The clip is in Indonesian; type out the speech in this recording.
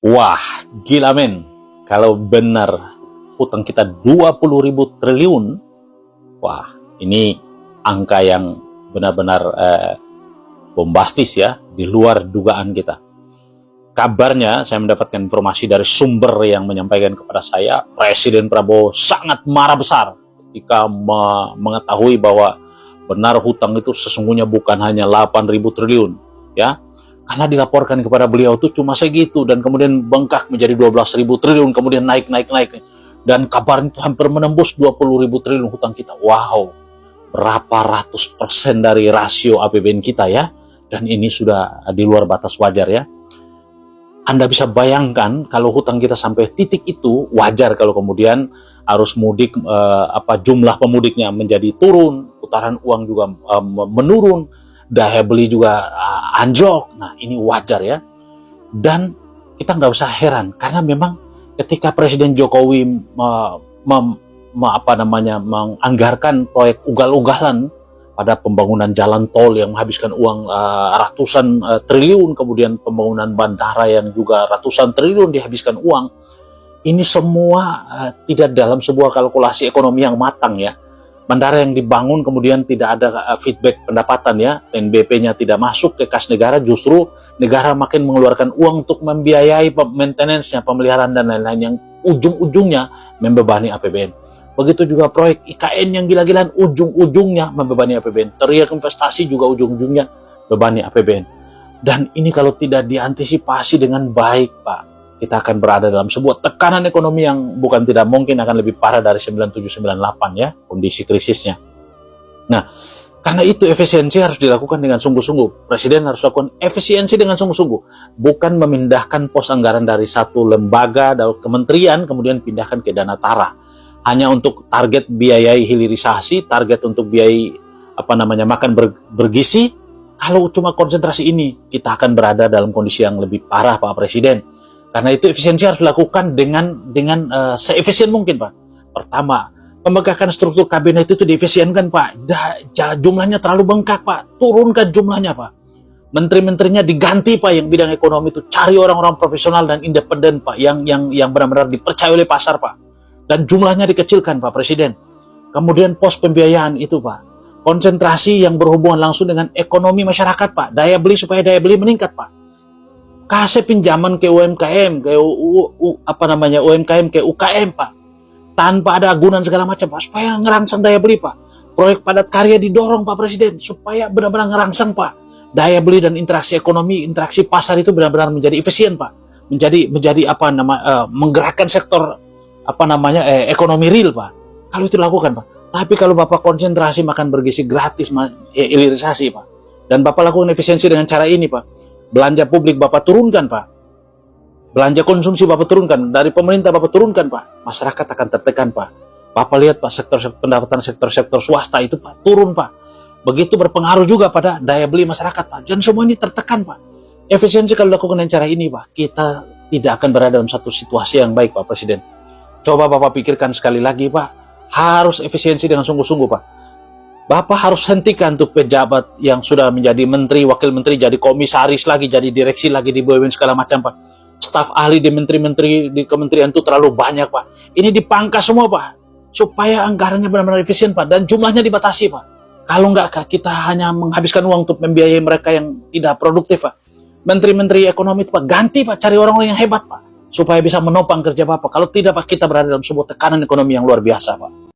Wah, gila men. Kalau benar hutang kita 20.000 triliun, wah, ini angka yang benar-benar bombastis ya, di luar dugaan kita. Kabarnya, saya mendapatkan informasi dari sumber yang menyampaikan kepada saya, Presiden Prabowo sangat marah besar ketika mengetahui bahwa benar hutang itu sesungguhnya bukan hanya 8.000 triliun, ya. Karena dilaporkan kepada beliau itu cuma segitu, dan kemudian bengkak menjadi 12.000 triliun, kemudian naik. Dan kabarnya itu hampir menembus 20.000 triliun hutang kita. Wow, berapa ratus persen dari rasio APBN kita ya. Dan ini sudah di luar batas wajar ya. Anda bisa bayangkan kalau hutang kita sampai titik itu, wajar kalau kemudian arus mudik, jumlah pemudiknya menjadi turun, putaran uang juga menurun, daya beli juga anjlok. Nah, ini wajar ya. Dan kita nggak usah heran, karena memang ketika Presiden Jokowi menganggarkan proyek ugal-ugalan pada pembangunan jalan tol yang menghabiskan uang ratusan triliun, kemudian pembangunan bandara yang juga ratusan triliun dihabiskan uang, ini semua tidak dalam sebuah kalkulasi ekonomi yang matang ya. Bandara yang dibangun kemudian tidak ada feedback pendapatan ya, NBP-nya tidak masuk ke kas negara, justru negara makin mengeluarkan uang untuk membiayai maintenance-nya, pemeliharaan dan lain-lain yang ujung-ujungnya membebani APBN. Begitu juga proyek IKN yang gila-gilaan, ujung-ujungnya membebani APBN. Teriak investasi juga ujung-ujungnya membebani APBN. Dan ini kalau tidak diantisipasi dengan baik, Pak, kita akan berada dalam sebuah tekanan ekonomi yang bukan tidak mungkin akan lebih parah dari 97-98 ya, kondisi krisisnya. Nah, karena itu efisiensi harus dilakukan dengan sungguh-sungguh. Presiden harus lakukan efisiensi dengan sungguh-sungguh. Bukan memindahkan pos anggaran dari satu lembaga atau kementerian, kemudian pindahkan ke dana TARA. Hanya untuk target biayai hilirisasi, target untuk biayai makan bergizi. Kalau cuma konsentrasi ini, kita akan berada dalam kondisi yang lebih parah, Pak Presiden. Karena itu efisiensi harus dilakukan dengan seefisien mungkin, Pak. Pertama, pemegahan struktur kabinet itu diefisienkan, Pak. Jumlahnya terlalu bengkak, Pak. Turunkan jumlahnya, Pak. Menteri-menterinya diganti, Pak, yang bidang ekonomi itu. Cari orang-orang profesional dan independen, Pak, yang benar-benar dipercaya oleh pasar, Pak. Dan jumlahnya dikecilkan, Pak Presiden. Kemudian pos pembiayaan itu, Pak. Konsentrasi yang berhubungan langsung dengan ekonomi masyarakat, Pak. Daya beli supaya daya beli meningkat, Pak. Kasih pinjaman ke UMKM, ke UMKM, ke UKM, Pak. Tanpa ada agunan segala macam, Pak. Supaya ngerangsang daya beli, Pak. Proyek padat karya didorong, Pak Presiden. Supaya benar-benar ngerangsang, Pak. Daya beli dan interaksi ekonomi, interaksi pasar itu benar-benar menjadi efisien, Pak. Menggerakkan sektor ekonomi real, Pak. Kalau itu dilakukan, Pak. Tapi kalau Bapak konsentrasi makan bergizi gratis, hilirisasi, Pak. Dan Bapak lakukan efisiensi dengan cara ini, Pak. Belanja publik Bapak turunkan, Pak. Belanja konsumsi Bapak turunkan. Dari pemerintah Bapak turunkan, Pak. Masyarakat akan tertekan, Pak. Bapak lihat, Pak, pendapatan sektor swasta itu, Pak, turun, Pak. Begitu berpengaruh juga pada daya beli masyarakat, Pak. Dan semua ini tertekan, Pak. Efisiensi kalau dilakukan dengan cara ini, Pak, kita tidak akan berada dalam satu situasi yang baik, Pak Presiden. Coba Bapak pikirkan sekali lagi, Pak. Harus efisiensi dengan sungguh-sungguh, Pak. Bapak harus hentikan tuh pejabat yang sudah menjadi menteri, wakil menteri, jadi komisaris lagi, jadi direksi lagi di BUMN segala macam, Pak. Staf ahli di menteri-menteri di kementerian itu terlalu banyak, Pak. Ini dipangkas semua, Pak. Supaya anggarannya benar-benar efisien, Pak. Dan jumlahnya dibatasi, Pak. Kalau enggak, kita hanya menghabiskan uang untuk membiayai mereka yang tidak produktif, Pak. Menteri-menteri ekonomi itu, Pak, ganti, Pak. Cari orang-orang yang hebat, Pak. Supaya bisa menopang kerja Bapak. Kalau tidak, Pak, kita berada dalam sebuah tekanan ekonomi yang luar biasa, Pak.